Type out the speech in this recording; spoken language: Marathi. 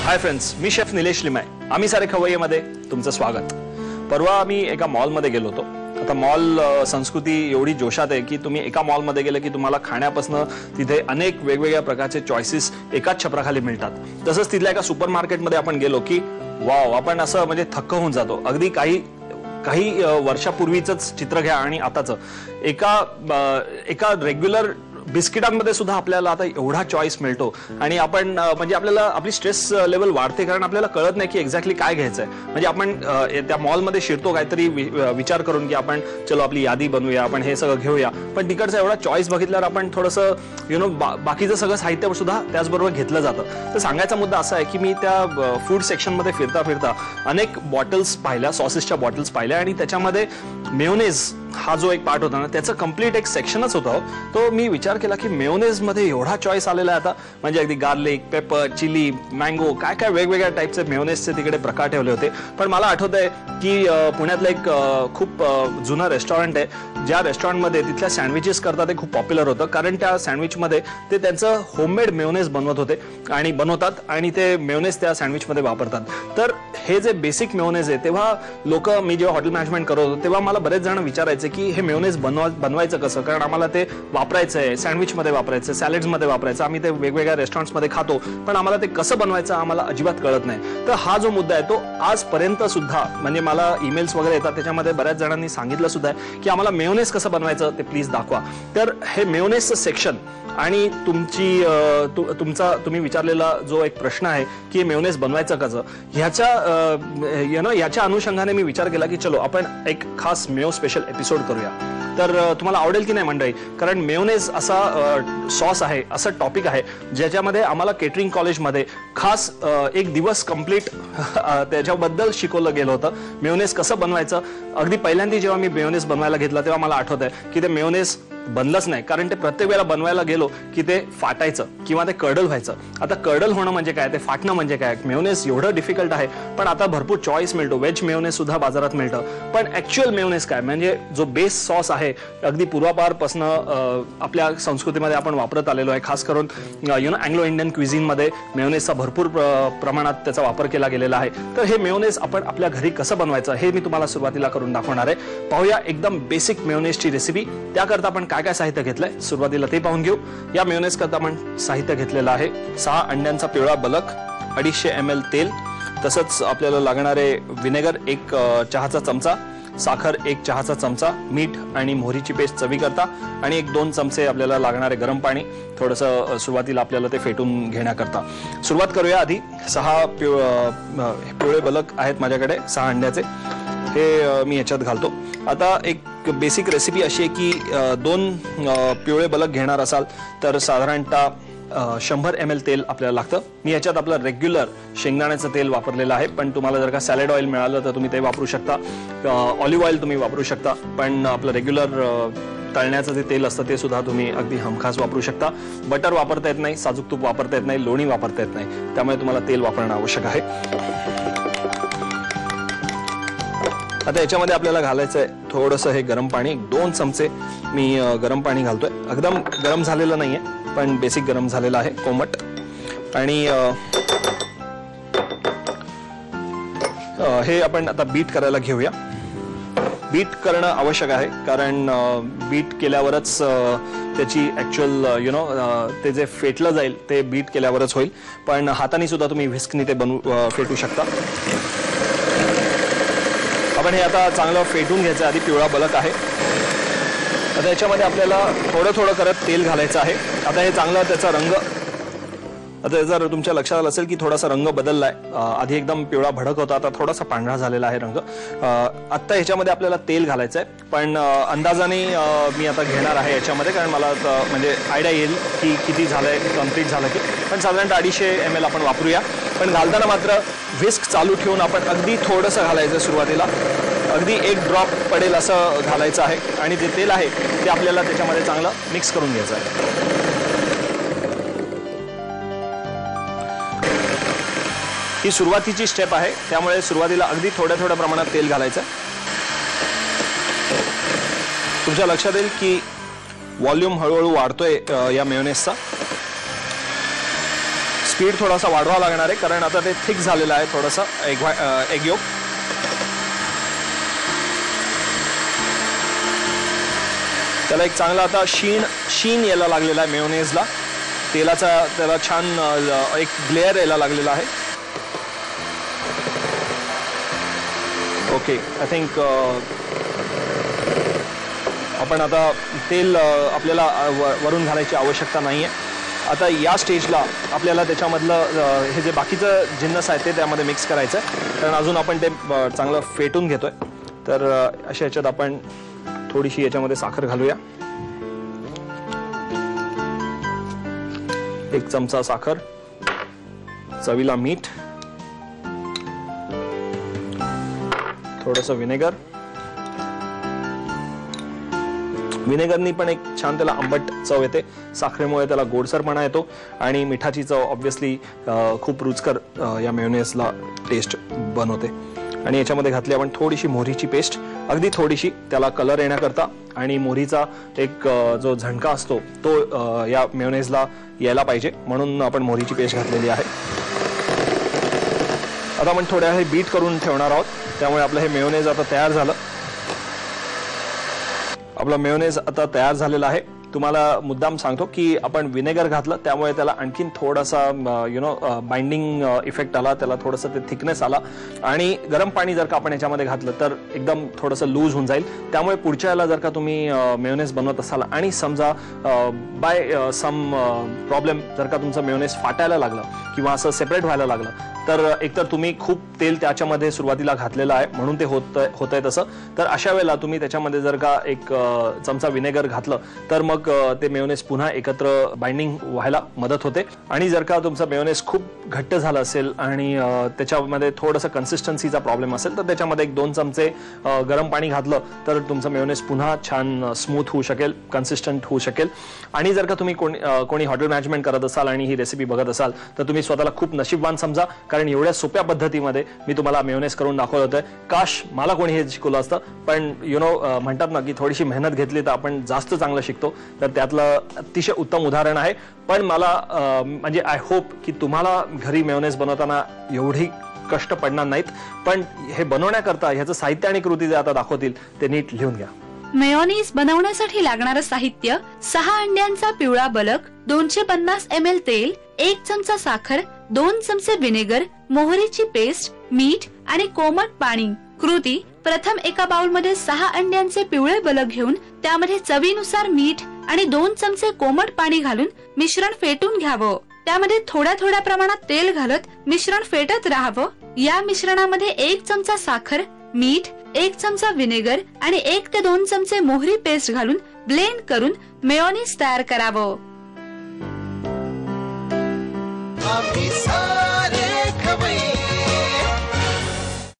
हाय फ्रेंड्स, मी शेफ निलेश लिमाय. आम्ही सारे खवय्येमध्ये तुमचं स्वागत. परवा आम्ही एका मॉलमध्ये गेलो होतो. आता मॉल संस्कृती एवढी जोशात आहे की तुम्ही एका मॉलमध्ये गेले की तुम्हाला खाण्यापासून तिथे अनेक वेगवेगळ्या प्रकारचे चॉईसेस एकाच छपराखाली मिळतात. तसंच तिथल्या एका सुपर मार्केटमध्ये आपण गेलो की वाव, आपण असं म्हणजे थक्क होऊन जातो. अगदी काही वर्षापूर्वीचंच चित्र घ्या आणि आताचं एका रेग्युलर बिस्किटांमध्ये सुद्धा आपल्याला आता एवढा चॉईस मिळतो आणि आपण म्हणजे आपल्याला आपली स्ट्रेस लेवल वाढते, कारण आपल्याला कळत नाही की एक्झॅक्टली काय घ्यायचंय. म्हणजे आपण त्या मॉलमध्ये शिरतो काहीतरी विचार करून की आपण चलो आपली यादी बनवूया, आपण हे सगळं घेऊया, पण तिकडचा एवढा चॉईस बघितल्यावर आपण थोडंसं बाकीचं सगळं साहित्य सुद्धा त्याचबरोबर घेतलं जातं. तर सांगायचा मुद्दा असा आहे की मी त्या फूड सेक्शनमध्ये फिरता अनेक बॉटल्स पाहिल्या, सॉसेसच्या बॉटल्स पाहिल्या आणि त्याच्यामध्ये मेयोनेज हा जो एक पार्ट होता ना, त्याचं कम्प्लीट एक सेक्शनच होतं. तो मी विचार केला की मेयोनेज मध्ये एवढा चॉईस आलेला आहे आता, म्हणजे अगदी गार्लिक, पेपर, चिली, मँगो, काय काय वेगवेगळ्या टाईपचे मेयोनेजचे तिकडे प्रकार ठेवले होते. पण मला आठवत आहे की पुण्यातलं एक खूप जुनं रेस्टॉरंट आहे, ज्या रेस्टॉरंटमध्ये तिथल्या सँडविचेस करतात ते खूप पॉप्युलर होतं, कारण त्या सँडविचमध्ये ते त्यांचं होममेड मेयोनेज बनवत होते आणि बनवतात आणि ते मेयोनेज त्या सँडविचमध्ये वापरतात. तर हे जे बेसिक मेयोनेज आहे, तेव्हा लोक, मी जेव्हा हॉटेल मॅनेजमेंट करत होतो तेव्हा मला बरेच जण विचारायचे की हे मेयोनेज बनवायचं कसं, कारण आम्हाला ते वापरायचं आहे, सँडविचमध्ये वापरायचं, सॅलड्समध्ये वापरायचं, आम्ही ते वेगवेगळ्या रेस्टॉरंट्समध्ये खातो, पण आम्हाला ते कसं बनवायचं आम्हाला अजिबात कळत नाही. तर हा जो मुद्दा आहे तो आजपर्यंत सुद्धा, म्हणजे मला ईमेल्स वगैरे येतात त्याच्यामध्ये बऱ्याच जणांनी सांगितलं सुद्धा आहे की आम्हाला मेयोनेज कसं बनवायचं ते प्लीज दाखवा. तर हे मेयोनेजचं सेक्शन आणि तुम्ही विचारलेला जो एक प्रश्न आहे की मेयोनेज बनवायचं कसं, ह्याच्या अनुषंगाने मी विचार केला की चलो आपण एक खास मेयो स्पेशल एपिसोड करूया. तर तुम्हाला आवडेल की नाही मंडळी, कारण मेयोनेज असा सॉस आहे, असं टॉपिक आहे ज्याच्यामध्ये आम्हाला केटरिंग कॉलेजमध्ये खास एक दिवस कंप्लीट त्याच्याबद्दल शिकवलं गेलं होतं. मेयोनेज कसं बनवायचं. अगदी पहिल्यांदा जेव्हा मी मेयोनेज बनवायला घेतला तेव्हा मला आठवत आहे की ते मेयोनेज बनलंच नाही, कारण ते प्रत्येक वेळेला बनवायला गेलो की ते फाटायचं किंवा ते कर्डल व्हायचं. आता कर्डल होणं म्हणजे काय, ते फाटणं म्हणजे काय. मेयोनेज एवढं डिफिकल्ट आहे, पण आता भरपूर चॉईस मिळतो. व्हेज मेयोनेज सुद्धा बाजारात मिळतं. पण ऍक्च्युअल मेयोनेज काय, म्हणजे जो बेस सॉस आहे अगदी पूर्वापारपासून आपल्या संस्कृतीमध्ये आपण वापरत आलेलो आहे. खास करून अँग्लो इंडियन क्विझिनमध्ये मेयोनेजचा भरपूर प्रमाणात त्याचा वापर केला गेलेला आहे. तर हे मेयोनेज आपण आपल्या घरी कसं बनवायचं हे मी तुम्हाला सुरुवातीला करून दाखवणार आहे. पाहूया एकदम बेसिक मेयोनेजची रेसिपी. त्याकरता आपण काय काय साहित्य घेतलंय सुरुवातीला ते पाहून घेऊ. या मेयोनेज करता आपण साहित्य घेतलेलं आहे 6 अंड्यांचा पिवळा बलक, 250 ml तेल, तसंच आपल्याला लागणारे विनेगर 1 चहाचा चमचा, साखर 1 चहाचा चमचा, मीठ आणि मोहरीची पेस्ट चवीकरता आणि 1-2 चमचे आपल्याला लागणारे गरम पाणी, थोडंसं सुरुवातीला आपल्याला ते फेटून घेण्याकरता. सुरुवात करूया. आधी 6 पिवळे बलक आहेत माझ्याकडे, 6 अंड्याचे, हे मी याच्यात घालतो. आता एक बेसिक रेसिपी अशी आहे की 2 पिवळे बलक घेणार असाल तर साधारणतः 100 ml तेल आपल्याला लागतं. मी याच्यात आपलं रेग्युलर शेंगदाण्याचं तेल वापरलेलं आहे, पण तुम्हाला जर का सॅलड ऑइल मिळालं तर तुम्ही ते वापरू शकता. ऑलिव्ह ऑइल तुम्ही वापरू शकता, पण आपलं रेग्युलर तळण्याचं जे तेल असतं ते सुद्धा तुम्ही अगदी हमखास वापरू शकता. बटर वापरता येत नाही, साजूक तूप वापरता येत नाही, लोणी वापरता येत नाही, त्यामुळे तुम्हाला तेल वापरणं आवश्यक आहे. आता याच्यामध्ये आपल्याला घालायचं आहे थोडंसं हे गरम पाणी. 2 चमचे मी गरम पाणी घालतोय. एकदम गरम झालेलं नाहीये, पण बेसिक गरम झालेलं आहे, कोमट. आणि हे आपण आता बीट करायला घेऊया. बीट करणं आवश्यक आहे, कारण बीट केल्यावरच त्याची ऍक्च्युअल ते जे फेटलं जाईल ते बीट केल्यावरच होईल. पण हाताने सुद्धा तुम्ही व्हिस्कनी ते फेटू शकता. आपण हे आता चांगलं फेटून घ्यायचं. आधी पिवळा बलक आहे. आता याच्यामध्ये आपल्याला थोडं थोडं करत तेल घालायचं आहे. आता हे चांगलं त्याचा रंग, आता जर तुमच्या लक्षात आलं असेल की थोडासा रंग बदललाय. आधी एकदम पिवळा भडक होता, आता थोडासा पांढरा झालेला आहे रंग. आत्ता ह्याच्यामध्ये आपल्याला तेल घालायचं आहे, पण अंदाजाने मी आता घेणार आहे याच्यामध्ये, कारण मला म्हणजे आयडिया येईल की किती झालंय, कम्प्लीट झालं की. पण साधारणतः 250 ml आपण वापरूया. पण घालताना मात्र व्हिस्क चालू ठेवून आपण अगदी थोडंसं घालायचं सुरुवातीला. अगदी 1 ड्रॉप पडेल असं घालायचं आहे आणि जे तेल आहे ते आपल्याला त्याच्यामध्ये चांगलं मिक्स करून घ्यायचं आहे. ही सुरुवातीची स्टेप आहे, त्यामुळे सुरुवातीला अगदी थोड्या प्रमाणात तेल घालायचं. तुमच्या लक्षात येईल की व्हॉल्यूम हळूहळू वाढतोय या मेयोनेजचा. स्पीड थोडासा वाढवावा लागणार आहे, कारण आता ते थिक झालेलं आहे थोडंसं एग योक. त्याला एक चांगला आता शीन यायला लागलेला आहे मेयोनेजला. तेलाचा त्याला छान एक ग्लेअर यायला लागलेला आहे. ओके, आय थिंक आपण आता तेल आपल्याला वरून घालायची आवश्यकता नाही आहे. आता या स्टेजला आपल्याला त्याच्यामधलं हे जे बाकीचं जिन्नस आहे ते त्यामध्ये मिक्स करायचं आहे, कारण अजून आपण ते चांगलं फेटून घेतोय. तर अशा ह्याच्यात आपण थोडीशी याच्यामध्ये साखर घालूया. 1 चमचा साखर, चवीला मीठ, थोडंसं विनेगर. विनेगरनी पण एक छान त्याला आंबट चव येते. साखरेमुळे त्याला गोडसरपणा येतो आणि मिठाची चव ऑब्व्हियसली खूप रुचकर या मेयोनेजला टेस्ट बनवते. आणि याच्यामध्ये घातली आपण थोडीशी मोहरीची पेस्ट, अगदी थोडीशी, त्याला कलर येण्याकरता. आणि मोहरीचा एक जो झणका असतो तो या मेयोनेजला यायला पाहिजे, म्हणून आपण मोहरीची पेस्ट घातलेली आहे. आता आपण थोड्या हे बीट करून ठेवणार आहोत, त्यामुळे आपलं हे मेयोनेज आता तयार झालं. आपला मेयोनेज आता तयार झालेला आहे. तुम्हाला मुद्दाम सांगतो की आपण विनेगर घातलं, त्यामुळे त्याला आणखीन थोडासा बाइंडिंग इफेक्ट आला, त्याला थोडंसं ते थिकनेस आला. आणि गरम पाणी जर का आपण याच्यामध्ये घातलं तर एकदम थोडंसं लूज होऊन जाईल. त्यामुळे पुढच्या याला जर का तुम्ही मेयोनेज बनवत असाल आणि समजा बाय सम प्रॉब्लेम जर का तुमचं मेयोनेज फाटायला लागलं किंवा असं सेपरेट व्हायला लागलं, तर एकतर तुम्ही खूप तेल त्याच्यामध्ये सुरुवातीला घातलेलं आहे म्हणून ते होतंय तसं. तर अशा वेळेला तुम्ही त्याच्यामध्ये जर का 1 चमचा विनेगर घातलं तर मग ते मेयोनेज पुन्हा एकत्र बाइंडिंग व्हायला मदत होते. आणि जर का तुमचं मेयोनेज खूप घट्ट झालं असेल आणि त्याच्यामध्ये थोडंसं कन्सिस्टन्सीचा प्रॉब्लेम असेल तर त्याच्यामध्ये 1-2 चमचे गरम पाणी घातलं तर तुमचं मेयोनेज पुन्हा छान स्मूथ होऊ शकेल, कन्सिस्टंट होऊ शकेल. आणि जर का तुम्ही कोणी हॉटेल मॅनेजमेंट करत असाल आणि ही रेसिपी बघत असाल तर तुम्ही स्वतःला खूप नशीबवान समजा, कारण एवढ्या सोप्या पद्धतीमध्ये मी तुम्हाला मेयोनेज करून दाखवलं होतं. काश मला कोणी हे शिकवलं असतं, पण म्हणतात ना की थोडीशी मेहनत घेतली तर आपण जास्त चांगलं शिकतो. तर त्यातलं अतिशय उत्तम उदाहरण आहे. पण मला म्हणजे आय होप की तुम्हाला घरी मेयोनेज बनवताना एवढी कष्ट पडणार नाहीत. पण हे बनवण्याकरता ह्याचं साहित्य आणि कृती जे आता दाखवतील ते नीट लिहून घ्या. मेयोनीज बनवण्यासाठी लागणारं साहित्य: 6 अंड्यांचा पिवळा बलक, 250 ml तेल, 1 चमचा साखर, 2 चमचे विनेगर, मोहरीची पेस्ट, मीठ आणि कोमट पाणी. कृती: प्रथम एका बाउलमध्ये 6 अंड्यांचे पिवळे बलक घेऊन त्यामध्ये चवीनुसार मीठ आणि 2 चमचे कोमट पाणी घालून मिश्रण फेटून घ्यावं. त्यामध्ये थोड्या प्रमाणात तेल घालत मिश्रण फेटत राहावं. या मिश्रणामध्ये 1 चमचा साखर, मीठ, 1 चमचा विनेगर आणि 1 ते 2 चमचे मोहरी पेस्ट घालून ब्लेंड करून मेयोनीज तयार करावं.